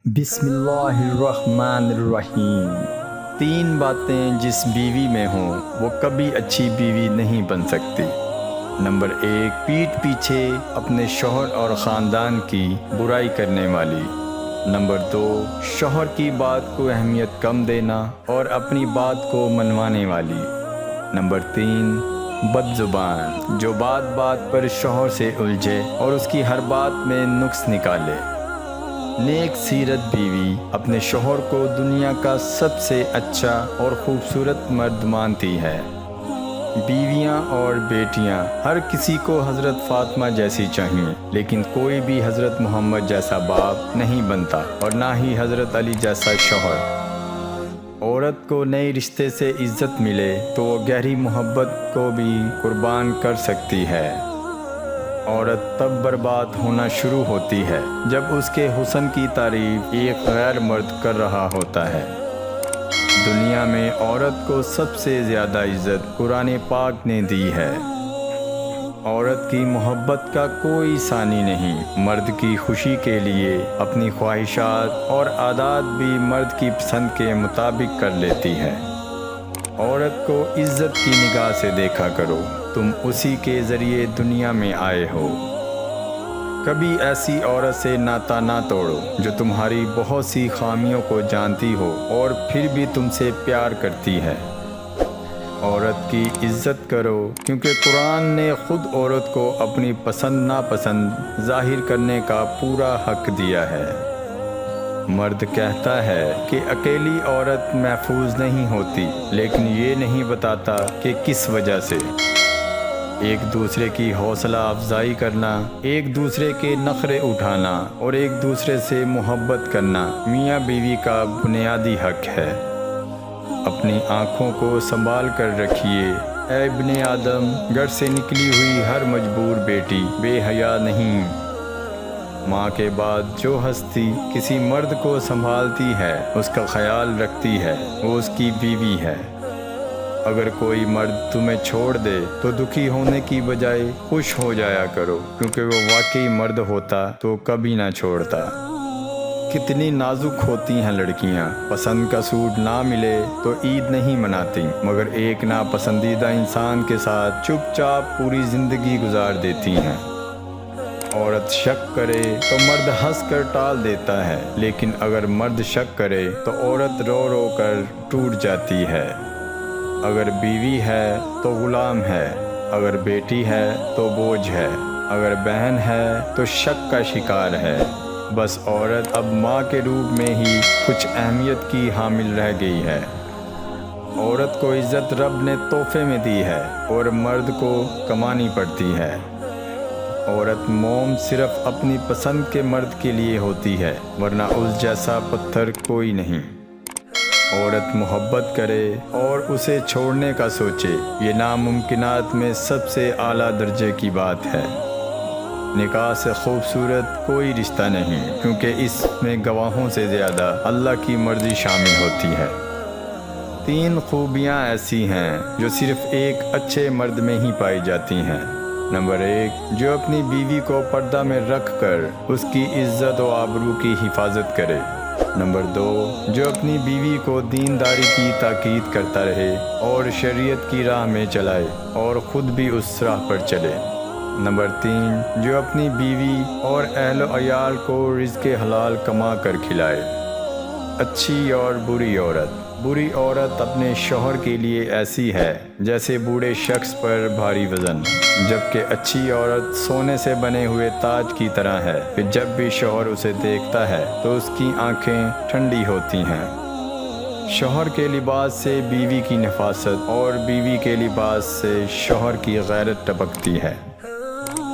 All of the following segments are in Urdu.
بسم اللہ الرحمن الرحیم۔ تین باتیں جس بیوی میں ہوں وہ کبھی اچھی بیوی نہیں بن سکتی۔ نمبر 1، پیٹھ پیچھے اپنے شوہر اور خاندان کی برائی کرنے والی۔ نمبر 2، شوہر کی بات کو اہمیت کم دینا اور اپنی بات کو منوانے والی۔ نمبر 3، بد زبان، جو بات بات پر شوہر سے الجھے اور اس کی ہر بات میں نقص نکالے۔ نیک سیرت بیوی اپنے شوہر کو دنیا کا سب سے اچھا اور خوبصورت مرد مانتی ہے۔ بیویاں اور بیٹیاں ہر کسی کو حضرت فاطمہ جیسی چاہیے، لیکن کوئی بھی حضرت محمد جیسا باپ نہیں بنتا اور نہ ہی حضرت علی جیسا شوہر۔ عورت کو نئے رشتے سے عزت ملے تو وہ گہری محبت کو بھی قربان کر سکتی ہے۔ عورت تب برباد ہونا شروع ہوتی ہے جب اس کے حسن کی تعریف ایک غیر مرد کر رہا ہوتا ہے۔ دنیا میں عورت کو سب سے زیادہ عزت قرآن پاک نے دی ہے۔ عورت کی محبت کا کوئی ثانی نہیں۔ مرد کی خوشی کے لیے اپنی خواہشات اور عادات بھی مرد کی پسند کے مطابق کر لیتی ہے۔ عورت کو عزت کی نگاہ سے دیکھا کرو، تم اسی کے ذریعے دنیا میں آئے ہو۔ کبھی ایسی عورت سے ناطہ نہ توڑو جو تمہاری بہت سی خامیوں کو جانتی ہو اور پھر بھی تم سے پیار کرتی ہے۔ عورت کی عزت کرو کیونکہ قرآن نے خود عورت کو اپنی پسند ناپسند ظاہر کرنے کا پورا حق دیا ہے۔ مرد کہتا ہے کہ اکیلی عورت محفوظ نہیں ہوتی، لیکن یہ نہیں بتاتا کہ کس وجہ سے۔ ایک دوسرے کی حوصلہ افزائی کرنا، ایک دوسرے کے نخرے اٹھانا اور ایک دوسرے سے محبت کرنا میاں بیوی کا بنیادی حق ہے۔ اپنی آنکھوں کو سنبھال کر رکھیے، اے ابن آدم، گھر سے نکلی ہوئی ہر مجبور بیٹی بے حیا نہیں۔ ماں کے بعد جو ہستی کسی مرد کو سنبھالتی ہے، اس کا خیال رکھتی ہے، وہ اس کی بیوی ہے۔ اگر کوئی مرد تمہیں چھوڑ دے تو دکھی ہونے کی بجائے خوش ہو جایا کرو، کیونکہ وہ واقعی مرد ہوتا تو کبھی نہ چھوڑتا۔ کتنی نازک ہوتی ہیں لڑکیاں، پسند کا سوٹ نہ ملے تو عید نہیں مناتی، مگر ایک ناپسندیدہ انسان کے ساتھ چپ چاپ پوری زندگی گزار دیتی ہیں۔ عورت شک کرے تو مرد ہنس کر ٹال دیتا ہے، لیکن اگر مرد شک کرے تو عورت رو رو کر ٹوٹ جاتی ہے۔ اگر بیوی ہے تو غلام ہے، اگر بیٹی ہے تو بوجھ ہے، اگر بہن ہے تو شک کا شکار ہے۔ بس عورت اب ماں کے روپ میں ہی کچھ اہمیت کی حامل رہ گئی ہے۔ عورت کو عزت رب نے تحفے میں دی ہے اور مرد کو کمانی پڑتی ہے۔ عورت موم صرف اپنی پسند کے مرد کے لیے ہوتی ہے، ورنہ اس جیسا پتھر کوئی نہیں۔ عورت محبت کرے اور اسے چھوڑنے کا سوچے، یہ ناممکنات میں سب سے اعلیٰ درجے کی بات ہے۔ نکاح سے خوبصورت کوئی رشتہ نہیں، کیونکہ اس میں گواہوں سے زیادہ اللہ کی مرضی شامل ہوتی ہے۔ تین خوبیاں ایسی ہیں جو صرف ایک اچھے مرد میں ہی پائی جاتی ہیں۔ نمبر 1، جو اپنی بیوی کو پردہ میں رکھ کر اس کی عزت و آبرو کی حفاظت کرے۔ نمبر 2، جو اپنی بیوی کو دینداری کی تاکید کرتا رہے اور شریعت کی راہ میں چلائے اور خود بھی اس راہ پر چلے۔ نمبر 3، جو اپنی بیوی اور اہل و عیال کو رزق حلال کما کر کھلائے۔ اچھی اور بری عورت۔ بری عورت اپنے شوہر کے لیے ایسی ہے جیسے بوڑھے شخص پر بھاری وزن، جبکہ اچھی عورت سونے سے بنے ہوئے تاج کی طرح ہے کہ جب بھی شوہر اسے دیکھتا ہے تو اس کی آنکھیں ٹھنڈی ہوتی ہیں۔ شوہر کے لباس سے بیوی کی نفاست اور بیوی کے لباس سے شوہر کی غیرت ٹپکتی ہے۔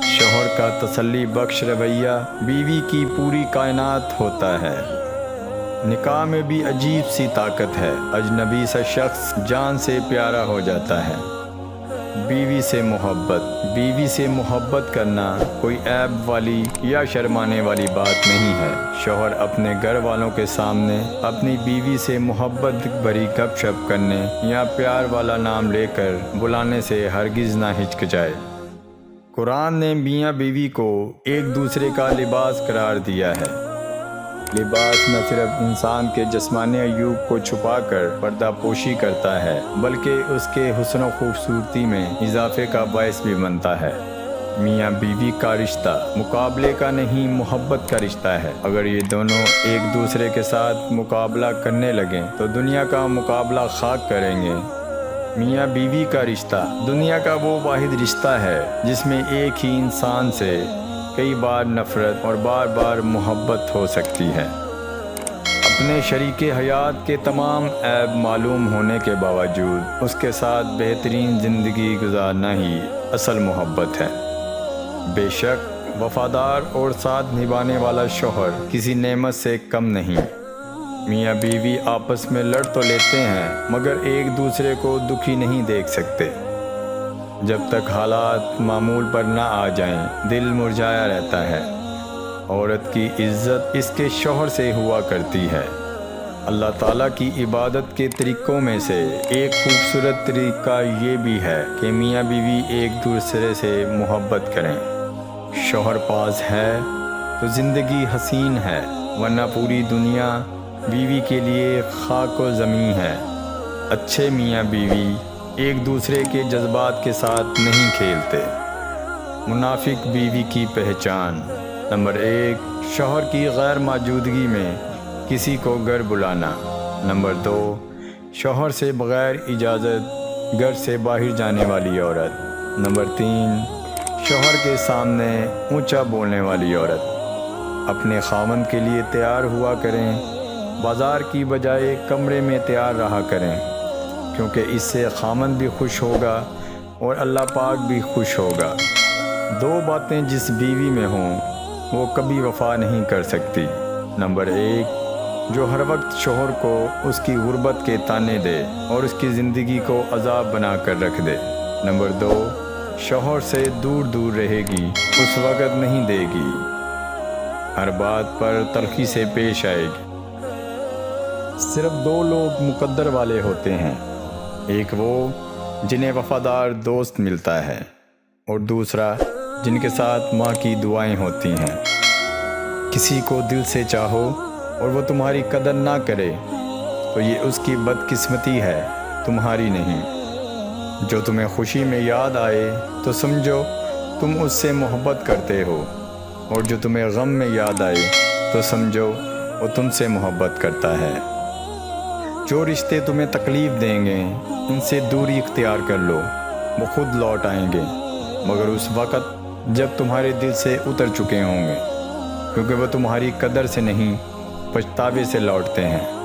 شوہر کا تسلی بخش رویہ بیوی کی پوری کائنات ہوتا ہے۔ نکاح میں بھی عجیب سی طاقت ہے، اجنبی سا شخص جان سے پیارا ہو جاتا ہے۔ بیوی سے محبت کرنا کوئی عیب والی یا شرمانے والی بات نہیں ہے۔ شوہر اپنے گھر والوں کے سامنے اپنی بیوی سے محبت بھری گپ شپ کرنے یا پیار والا نام لے کر بلانے سے ہرگز نہ ہچکچائے۔ قرآن نے میاں بیوی کو ایک دوسرے کا لباس قرار دیا ہے۔ لباس نہ صرف انسان کے جسمانی عیوب کو چھپا کر پردہ پوشی کرتا ہے بلکہ اس کے حسن و خوبصورتی میں اضافے کا باعث بھی بنتا ہے۔ میاں بیوی کا رشتہ مقابلے کا نہیں، محبت کا رشتہ ہے۔ اگر یہ دونوں ایک دوسرے کے ساتھ مقابلہ کرنے لگیں تو دنیا کا مقابلہ خاک کریں گے۔ میاں بیوی کا رشتہ دنیا کا وہ واحد رشتہ ہے جس میں ایک ہی انسان سے کئی بار نفرت اور بار بار محبت ہو سکتی ہے۔ اپنے شریک حیات کے تمام عیب معلوم ہونے کے باوجود اس کے ساتھ بہترین زندگی گزارنا ہی اصل محبت ہے۔ بے شک وفادار اور ساتھ نبھانے والا شوہر کسی نعمت سے کم نہیں۔ میاں بیوی آپس میں لڑ تو لیتے ہیں مگر ایک دوسرے کو دکھی نہیں دیکھ سکتے۔ جب تک حالات معمول پر نہ آ جائیں دل مرجھایا رہتا ہے۔ عورت کی عزت اس کے شوہر سے ہوا کرتی ہے۔ اللہ تعالیٰ کی عبادت کے طریقوں میں سے ایک خوبصورت طریقہ یہ بھی ہے کہ میاں بیوی ایک دوسرے سے محبت کریں۔ شوہر پاس ہے تو زندگی حسین ہے، ورنہ پوری دنیا بیوی کے لیے خاک و زمین ہے۔ اچھے میاں بیوی ایک دوسرے کے جذبات کے ساتھ نہیں کھیلتے۔ منافق بیوی کی پہچان: نمبر 1، شوہر کی غیر موجودگی میں کسی کو گھر بلانا۔ نمبر 2، شوہر سے بغیر اجازت گھر سے باہر جانے والی عورت۔ نمبر 3، شوہر کے سامنے اونچا بولنے والی عورت۔ اپنے خاوند کے لیے تیار ہوا کریں، بازار کی بجائے کمرے میں تیار رہا کریں، کیونکہ اس سے خاوند بھی خوش ہوگا اور اللہ پاک بھی خوش ہوگا۔ 2 باتیں جس بیوی میں ہوں وہ کبھی وفا نہیں کر سکتی۔ نمبر 1، جو ہر وقت شوہر کو اس کی غربت کے تانے دے اور اس کی زندگی کو عذاب بنا کر رکھ دے۔ نمبر 2، شوہر سے دور دور رہے گی، اس وقت نہیں دے گی، ہر بات پر تلخی سے پیش آئے گی۔ صرف 2 لوگ مقدر والے ہوتے ہیں، ایک وہ جنہیں وفادار دوست ملتا ہے اور دوسرا جن کے ساتھ ماں کی دعائیں ہوتی ہیں۔ کسی کو دل سے چاہو اور وہ تمہاری قدر نہ کرے تو یہ اس کی بدقسمتی ہے، تمہاری نہیں۔ جو تمہیں خوشی میں یاد آئے تو سمجھو تم اس سے محبت کرتے ہو، اور جو تمہیں غم میں یاد آئے تو سمجھو وہ تم سے محبت کرتا ہے۔ جو رشتے تمہیں تکلیف دیں گے ان سے دوری اختیار کر لو، وہ خود لوٹ آئیں گے، مگر اس وقت جب تمہارے دل سے اتر چکے ہوں گے، کیونکہ وہ تمہاری قدر سے نہیں پچھتاوے سے لوٹتے ہیں۔